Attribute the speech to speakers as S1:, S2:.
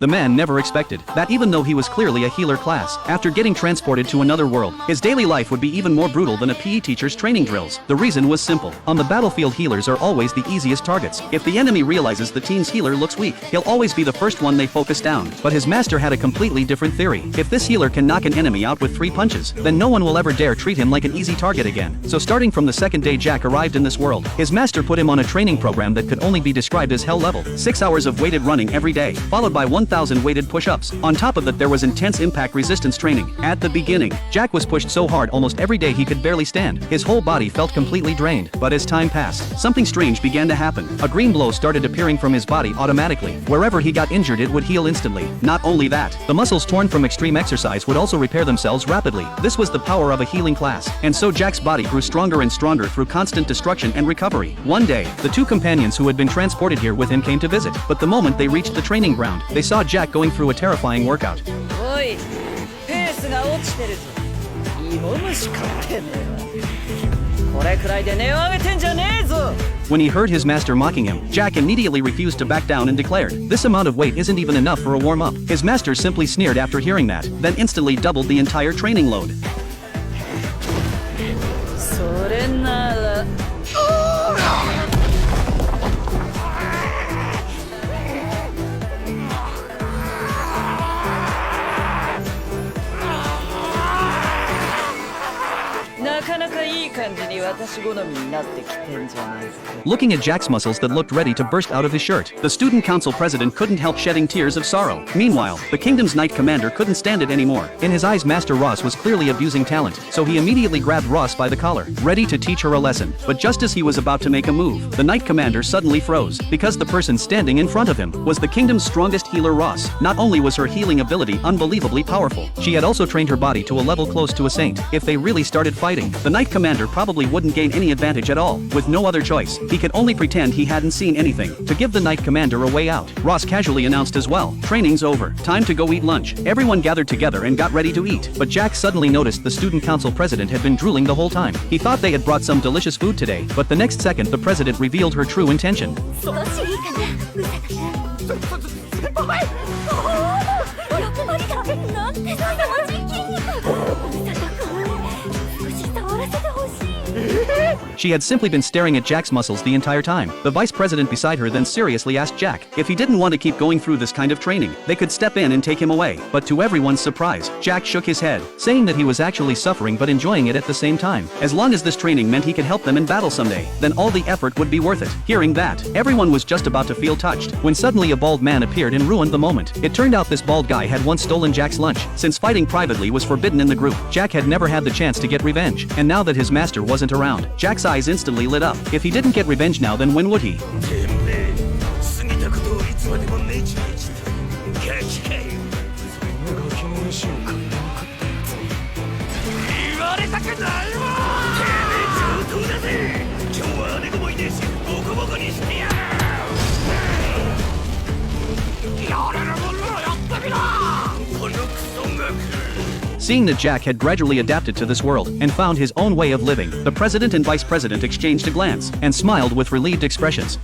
S1: The man never expected that even though he was clearly a healer class, after getting transported to another world, his daily life would be even more brutal than a PE teacher's training drills. The reason was simple. On the battlefield, healers are always the easiest targets. If the enemy realizes the team's healer looks weak, he'll always be the first one they focus down. But his master had a completely different theory. If this healer can knock an enemy out with 3 punches, then no one will ever dare treat him like an easy target again. So starting from the second day Jack arrived in this world, his master put him on a training program that could only be described as hell level. 6 hours of weighted running every day, followed by 1,000 weighted push-ups. On top of that, there was intense impact resistance training. At the beginning, Jack was pushed so hard almost every day he could barely stand. His whole body felt completely drained. But as time passed, something strange began to happen. A green glow started appearing from his body automatically. Wherever he got injured, it would heal instantly. Not only that, the muscles torn from extreme exercise would also repair themselves rapidly. This was the power of a healing class. And so Jack's body grew stronger and stronger through constant destruction and recovery. One day, the 2 companions who had been transported here with him came to visit. But the moment they reached the training ground, they saw Jack going through a terrifying workout. When he heard his master mocking him, Jack immediately refused to back down and declared, "This amount of weight isn't even enough for a warm-up." His master simply sneered after hearing that, then instantly doubled the entire training load. Looking at Jack's muscles that looked ready to burst out of his shirt, the student council president couldn't help shedding tears of sorrow. Meanwhile, the kingdom's knight commander couldn't stand it anymore. In his eyes, Master Ross was clearly abusing talent, so he immediately grabbed Ross by the collar, ready to teach her a lesson. But just as he was about to make a move, the knight commander suddenly froze, because the person standing in front of him was the kingdom's strongest healer, Ross. Not only was her healing ability unbelievably powerful, she had also trained her body to a level close to a saint. If they really started fighting, the knight commander probably wouldn't gain any advantage at all. With no other choice, he could only pretend he hadn't seen anything to give the knight commander a way out. Ross casually announced as well, "Training's over. Time to go eat lunch." Everyone gathered together and got ready to eat. But Jack suddenly noticed the student council president had been drooling the whole time. He thought they had brought some delicious food today, but the next second the president revealed her true intention. She had simply been staring at Jack's muscles the entire time. The vice president beside her then seriously asked Jack if he didn't want to keep going through this kind of training, they could step in and take him away. But to everyone's surprise, Jack shook his head, saying that he was actually suffering but enjoying it at the same time. As long as this training meant he could help them in battle someday, then all the effort would be worth it. Hearing that, everyone was just about to feel touched, when suddenly a bald man appeared and ruined the moment. It turned out this bald guy had once stolen Jack's lunch. Since fighting privately was forbidden in the group, Jack had never had the chance to get revenge. And now that his master wasn't around, Jack's eyes instantly lit up. If he didn't get revenge now, then when would he? Seeing that Jack had gradually adapted to this world and found his own way of living, the president and vice president exchanged a glance and smiled with relieved expressions.